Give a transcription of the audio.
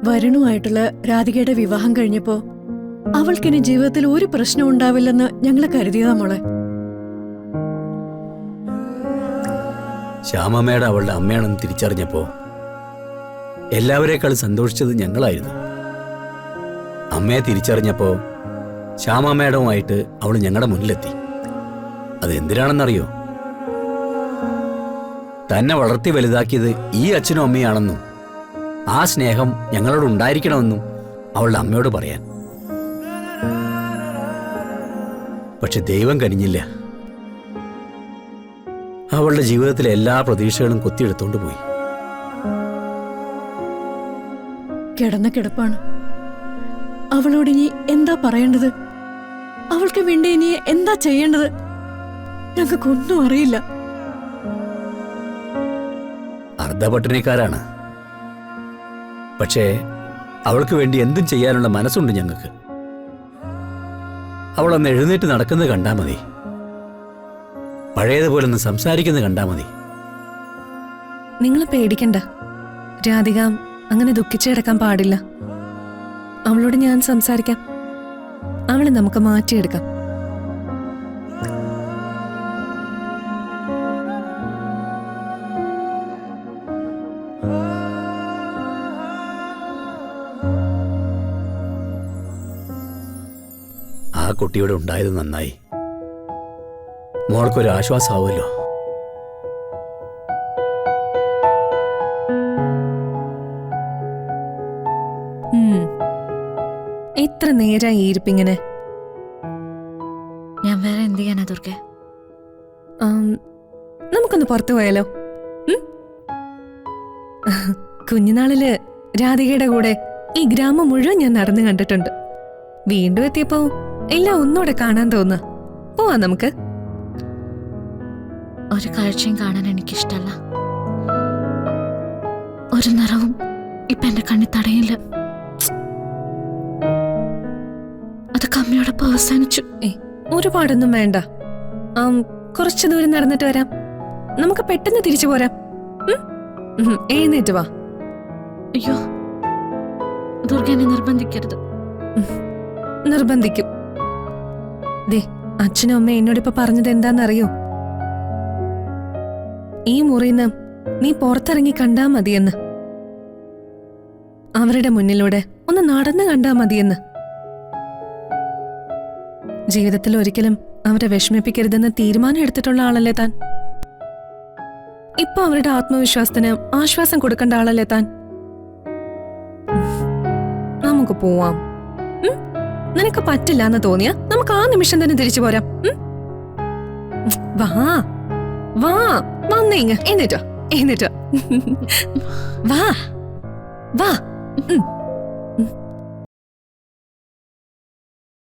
വരുണുമായിട്ടുള്ള രാധികയുടെ വിവാഹം കഴിഞ്ഞപ്പോ അവൾക്കിനി ജീവിതത്തിൽ ഒരു പ്രശ്നം ഉണ്ടാവില്ലെന്ന് ഞങ്ങള് കരുതിയതാ മോളെ. ശ്യാമമ്മയുടെ അവളുടെ അമ്മയാണെന്ന് തിരിച്ചറിഞ്ഞപ്പോ എല്ലാവരേക്കാൾ സന്തോഷിച്ചത് ഞങ്ങളായിരുന്നു. അമ്മയെ തിരിച്ചറിഞ്ഞപ്പോ ശ്യാമമ്മയുടെയുമായിട്ട് അവൾ ഞങ്ങളുടെ മുന്നിലെത്തി. അതെന്തിനാണെന്നറിയോ? തന്നെ വളർത്തി വലുതാക്കിയത് ഈ അച്ഛനും അമ്മയാണെന്നും ആ സ്നേഹം ഞങ്ങളോട് ഉണ്ടായിരിക്കണമെന്നും അവളുടെ അമ്മയോട് പറയാൻ. പക്ഷെ ദൈവം കനിഞ്ഞില്ല. അവളുടെ ജീവിതത്തിലെ എല്ലാ പ്രതീക്ഷകളും കൊത്തിയെടുത്തോണ്ട് പോയി. കിടന്ന കിടപ്പാണ്. അവളോട് ഇനി എന്താ പറയേണ്ടത്? അവൾക്ക് വേണ്ടി ഇനി എന്താ ചെയ്യേണ്ടത്? ഞങ്ങൾക്കൊന്നും അറിയില്ല. അർദ്ധപട്ടിണിക്കാരാണ്. പക്ഷേ അവൾക്ക് വേണ്ടി എന്തും ചെയ്യാനുള്ള മനസ്സുണ്ട് ഞങ്ങൾക്ക്. അവളൊന്ന് എഴുന്നേറ്റ് നടക്കുന്നത് കണ്ടാ മതി, പഴയതുപോലെ ഒന്ന് സംസാരിക്കുന്നത് കണ്ടാ മതി. നിങ്ങൾ പേടിക്കണ്ട രാധിക, അങ്ങനെ ദുഃഖിച്ചു കിടക്കാൻ പാടില്ല. അവളോട് ഞാൻ സംസാരിക്കാം. അവളെ നമുക്ക് മാറ്റിയെടുക്കാം. ആ കുട്ടിയോട് ഉണ്ടായത് നന്നായി. മോൾക്കൊരു ആശ്വാസമാവുമല്ലോ. എത്ര നേരായി ഇരിപ്പിങ്ങനെ? ഞാൻ വേറെ എന്ത് ചെയ്യാനാ ദുർഗ? നമുക്കൊന്ന് പുറത്തു പോയാലോ? കുഞ്ഞുനാളില് രാധികയുടെ കൂടെ ഈ ഗ്രാമം മുഴുവൻ ഞാൻ നടന്നു കണ്ടിട്ടുണ്ട്. വീണ്ടും എത്തിയപ്പോ എല്ലാം ഒന്നുകൂടെ കാണാൻ തോന്നുക. പോവാ നമുക്ക്. ഒരു കാഴ്ചയും കാണാൻ എനിക്കിഷ്ടല്ല. ഒരു നിറവും ഇപ്പൊ എന്റെ കണ്ണി തടയില്ല. അതൊക്കെ അമ്മയോടൊപ്പം അവസാനിച്ചു. ഒരുപാടൊന്നും വേണ്ട. കുറച്ചു ദൂരം നടന്നിട്ട് വരാം. നമുക്ക് പെട്ടെന്ന് തിരിച്ചു പോരാം. എഴുന്നേറ്റ് വാ. അയ്യോ ദുർഗ, എന്നെ നിർബന്ധിക്കരുത്. നിർബന്ധിക്കും. ദേ, അച്ഛനും അമ്മയും എന്നോടിപ്പോ പറഞ്ഞത് എന്താന്നറിയോ? ഈ മുറിന്ന് നീ പുറത്തിറങ്ങി കണ്ടാ മതിയെന്ന്. അവരുടെ മുന്നിലൂടെ ഒന്ന് നടന്നു കണ്ടാ മതിയെന്ന്. ജീവിതത്തിൽ ഒരിക്കലും അവരെ വിഷമിപ്പിക്കരുതെന്ന് തീരുമാനം എടുത്തിട്ടുള്ള ആളല്ലേ താൻ. ഇപ്പൊ അവരുടെ ആത്മവിശ്വാസത്തിന് ആശ്വാസം കൊടുക്കേണ്ട ആളല്ലേ താൻ. നമുക്ക് പോവാം. നിനക്ക് പറ്റില്ല എന്ന് തോന്നിയാ നമുക്ക് ആ നിമിഷം തന്നെ തിരിച്ചു പോരാം. വാ വാ, വന്നേങ്ങ. എന്നിട്ടോ വാ വാ.